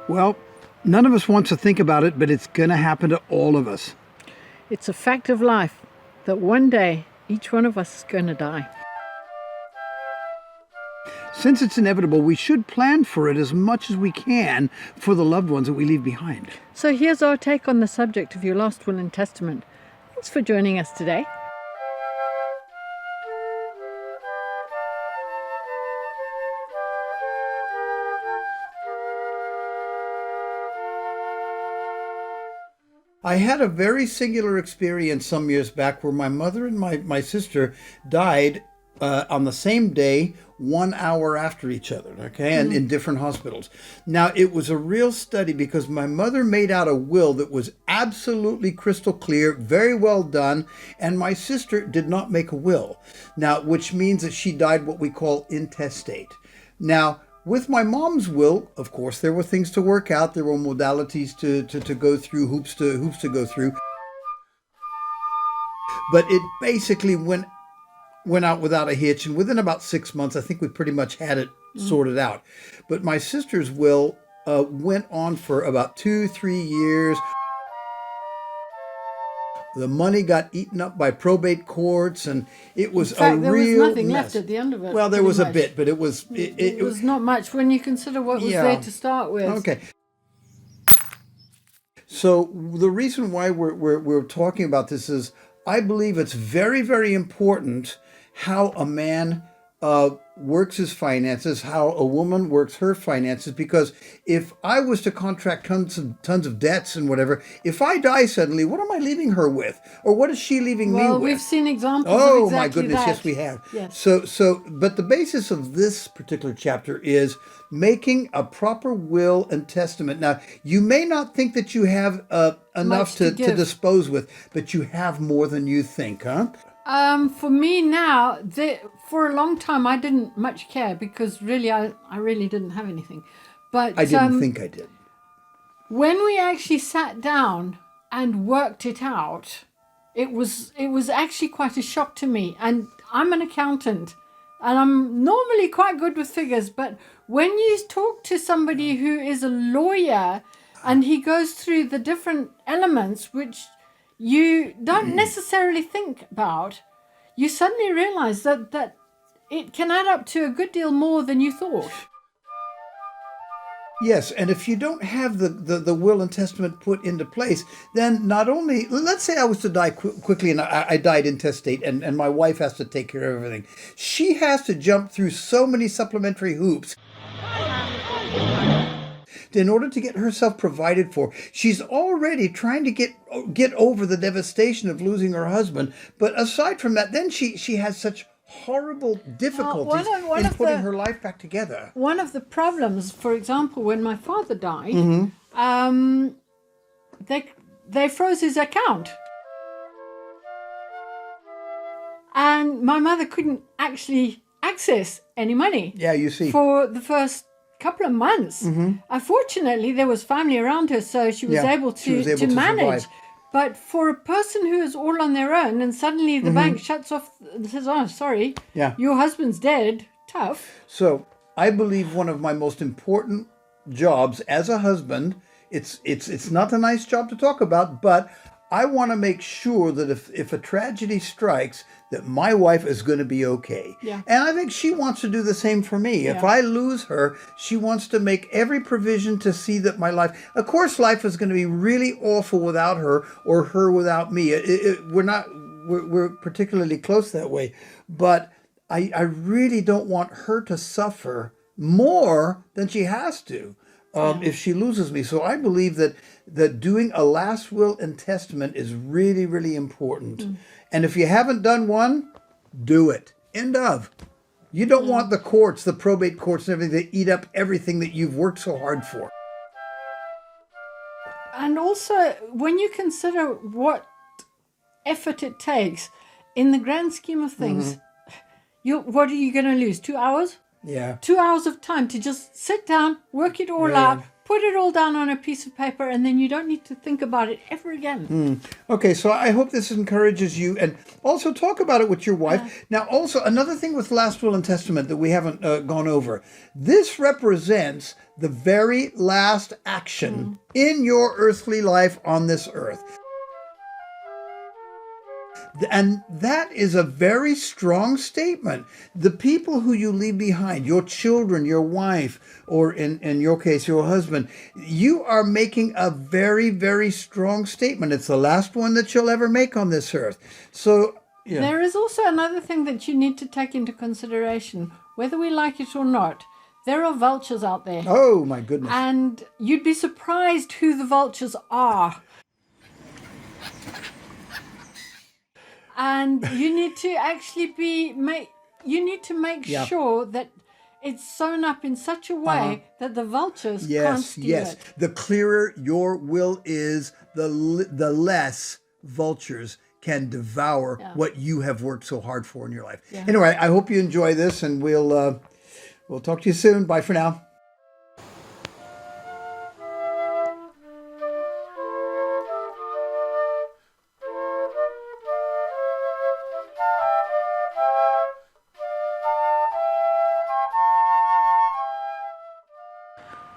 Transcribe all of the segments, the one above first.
Well, none of us wants to think about it, but it's going to happen to all of us. It's a fact of life that one day each one of us is going to die. Since it's inevitable, we should plan for it as much as we can for the loved ones that we leave behind. So here's our take on the subject of your last will and testament. Thanks for joining us today. I had a very singular experience some years back where my mother and my sister died on the same day, 1 hour after each other, okay, and in different hospitals. Now, it was a real study because my mother made out a will that was absolutely crystal clear, very well done, and my sister did not make a will. Now, which means that she died what we call intestate. Now, with my mom's will, of course, there were things to work out. There were modalities to go through, hoops to go through. But it basically went out without a hitch. And within about 6 months, I think we pretty much had it sorted out. But my sister's will went on for about 2-3 years. The money got eaten up by probate courts, and it was In fact, there was nothing mess. left at the end of it. Well, there was pretty a much. bit, but it was... It was not much when you consider what was there to start with. Okay. So the reason why we're talking about this is I believe it's very, very important how a man works his finances, how a woman works her finances, because if I was to contract tons of debts and whatever, if I die suddenly, what am I leaving her with? Or what is she leaving me with? Well, we've seen examples Oh, of exactly my goodness, that. yes, we have. Yes. But the basis of this particular chapter is making a proper will and testament. Now, you may not think that you have enough to dispose with, but you have more than you think, huh? For me now, for a long time, I didn't much care because really, I really didn't have anything. But I didn't think I did. When we actually sat down and worked it out, it was actually quite a shock to me. And I'm an accountant, and I'm normally quite good with figures. But when you talk to somebody who is a lawyer, and he goes through the different elements which you don't necessarily think about, you suddenly realize that it can add up to a good deal more than you thought. Yes, and if you don't have the will and testament put into place, then not only, let's say I was to die quickly and I died intestate and my wife has to take care of everything. She has to jump through so many supplementary hoops in order to get herself provided for. She's already trying to get over the devastation of losing her husband. But aside from that, then she has such horrible difficulties in putting her life back together. One of the problems, for example, when my father died, they froze his account. And my mother couldn't actually access any money. Yeah, you see. For the first couple of months. Unfortunately, there was family around her, so she was able to manage. Survive. But for a person who is all on their own and suddenly the bank shuts off and says, oh, sorry, your husband's dead, tough. So I believe one of my most important jobs as a husband, it's not a nice job to talk about, but I want to make sure that if a tragedy strikes, that my wife is going to be okay. Yeah. And I think she wants to do the same for me. Yeah. If I lose her, she wants to make every provision to see that my life... Of course, life is going to be really awful without her or her without me. We're particularly close that way. But I really don't want her to suffer more than she has to. If she loses me. So I believe that doing a last will and testament is really, really important. And if you haven't done one, do it. End of. You don't want the courts, the probate courts and everything to eat up everything that you've worked so hard for. And also, when you consider what effort it takes, in the grand scheme of things, what are you going to lose? 2 hours? Yeah. 2 hours of time to just sit down, work it all out, put it all down on a piece of paper, and then you don't need to think about it ever again. Okay, so I hope this encourages you, and also talk about it with your wife. Now, also, another thing with last will and testament that we haven't gone over. This represents the very last action in your earthly life on this earth. And that is a very strong statement. The people who you leave behind, your children, your wife, or in your case, your husband, you are making a very, very strong statement. It's the last one that you'll ever make on this earth. So, yeah. There is also another thing that you need to take into consideration, whether we like it or not. There are vultures out there. Oh, my goodness. And you'd be surprised who the vultures are. And you need to actually make sure that it's sewn up in such a way that the vultures can't steal it. The clearer your will is, the less vultures can devour what you have worked so hard for in your life. Yeah. Anyway, I hope you enjoy this, and we'll talk to you soon. Bye for now.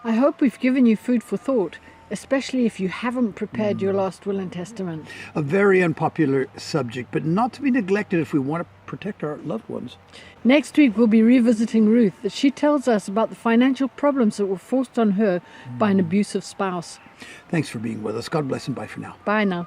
I hope we've given you food for thought, especially if you haven't prepared your last will and testament. A very unpopular subject, but not to be neglected if we want to protect our loved ones. Next week we'll be revisiting Ruth, as she tells us about the financial problems that were forced on her by an abusive spouse. Thanks for being with us. God bless and bye for now. Bye now.